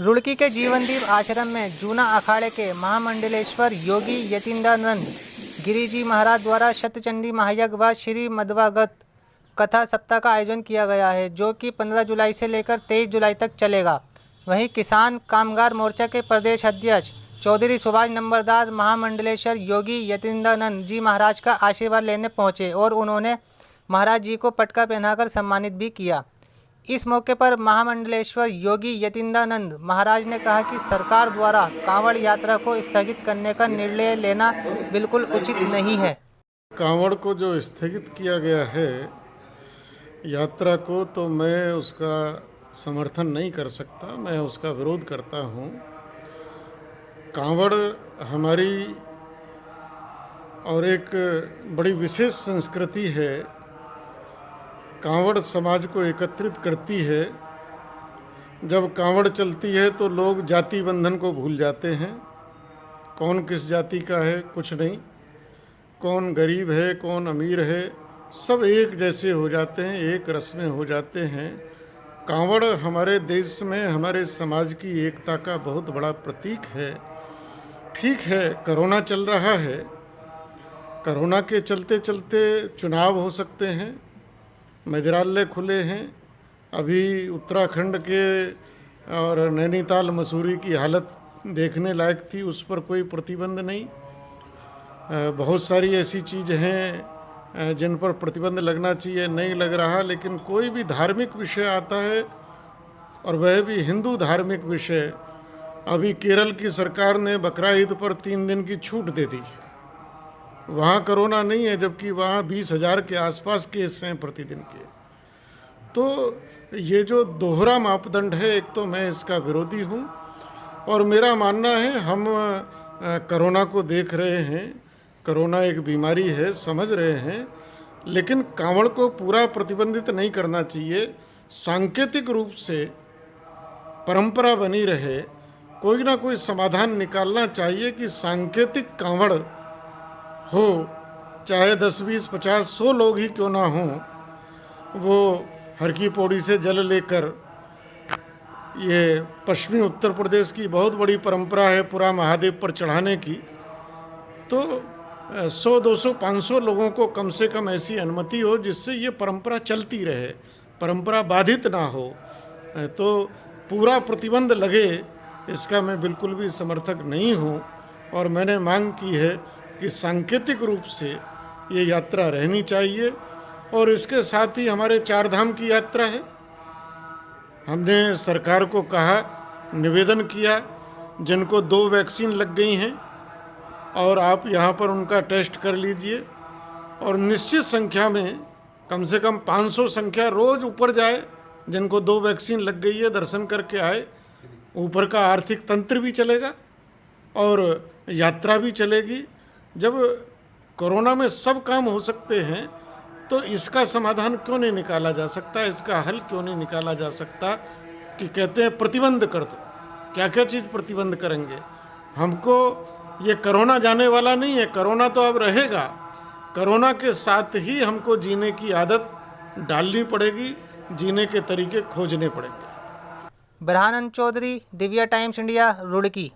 रुड़की के जीवनदीप आश्रम में जूना अखाड़े के महामंडलेश्वर योगी यतीन्द्रानंद गिरी जी महाराज द्वारा शतचंडी महायज्ञ व श्री मध्वागत कथा सप्ताह का आयोजन किया गया है, जो कि 15 जुलाई से लेकर 23 जुलाई तक चलेगा। वहीं किसान कामगार मोर्चा के प्रदेश अध्यक्ष चौधरी सुभाष नंबरदार महामंडलेश्वर योगी यतीन्द्रानंद जी महाराज का आशीर्वाद लेने पहुंचे और उन्होंने महाराज जी को पटका पहनाकर सम्मानित भी किया। इस मौके पर महामंडलेश्वर योगी यतीन्द्रानंद महाराज ने कहा कि सरकार द्वारा कांवड़ यात्रा को स्थगित करने का निर्णय लेना बिल्कुल उचित नहीं है। कांवड़ को जो स्थगित किया गया है यात्रा को, तो मैं उसका समर्थन नहीं कर सकता, मैं उसका विरोध करता हूँ। कांवड़ हमारी और एक बड़ी विशेष संस्कृति है। कांवड़ समाज को एकत्रित करती है। जब कांवड़ चलती है तो लोग जाति बंधन को भूल जाते हैं। कौन किस जाति का है कुछ नहीं, कौन गरीब है कौन अमीर है, सब एक जैसे हो जाते हैं, एक रस में हो जाते हैं। कांवड़ हमारे देश में हमारे समाज की एकता का बहुत बड़ा प्रतीक है। ठीक है, कोरोना चल रहा है, कोरोना के चलते चलते चुनाव हो सकते हैं, मंदिरालय खुले हैं। अभी उत्तराखंड के और नैनीताल मसूरी की हालत देखने लायक थी, उस पर कोई प्रतिबंध नहीं। बहुत सारी ऐसी चीज़ हैं जिन पर प्रतिबंध लगना चाहिए, नहीं लग रहा। लेकिन कोई भी धार्मिक विषय आता है और वह भी हिंदू धार्मिक विषय, अभी केरल की सरकार ने बकरा ईद पर 3 दिन की छूट दे दी है। वहाँ कोरोना नहीं है, जबकि वहाँ 20,000 के आसपास केस हैं प्रतिदिन के। तो ये जो दोहरा मापदंड है, एक तो मैं इसका विरोधी हूँ और मेरा मानना है हम कोरोना को देख रहे हैं, कोरोना एक बीमारी है, समझ रहे हैं, लेकिन कांवड़ को पूरा प्रतिबंधित नहीं करना चाहिए। सांकेतिक रूप से परंपरा बनी रहे, कोई ना कोई समाधान निकालना चाहिए कि सांकेतिक कांवड़ हो, चाहे 10, 20, 50, 100 लोग ही क्यों ना हों, वो हर की पौड़ी से जल लेकर, ये पश्चिमी उत्तर प्रदेश की बहुत बड़ी परंपरा है पूरा महादेव पर चढ़ाने की, तो 100, 200, 500 लोगों को कम से कम ऐसी अनुमति हो जिससे ये परंपरा चलती रहे, परंपरा बाधित ना हो। तो पूरा प्रतिबंध लगे, इसका मैं बिल्कुल भी समर्थक नहीं हूँ और मैंने मांग की है कि सांकेतिक रूप से ये यात्रा रहनी चाहिए। और इसके साथ ही हमारे 4 धाम की यात्रा है। हमने सरकार को कहा, निवेदन किया, जिनको 2 वैक्सीन लग गई हैं और आप यहाँ पर उनका टेस्ट कर लीजिए और निश्चित संख्या में कम से कम 500 संख्या रोज़ ऊपर जाए, जिनको 2 वैक्सीन लग गई है दर्शन करके आए। ऊपर का आर्थिक तंत्र भी चलेगा और यात्रा भी चलेगी। जब कोरोना में सब काम हो सकते हैं तो इसका समाधान क्यों नहीं निकाला जा सकता, इसका हल क्यों नहीं निकाला जा सकता कि कहते हैं प्रतिबंध कर दो। क्या क्या चीज़ प्रतिबंध करेंगे? हमको ये कोरोना जाने वाला नहीं है, कोरोना तो अब रहेगा। कोरोना के साथ ही हमको जीने की आदत डालनी पड़ेगी, जीने के तरीके खोजने पड़ेंगे। ब्रहानंद चौधरी, दिव्या टाइम्स इंडिया, रुड़की।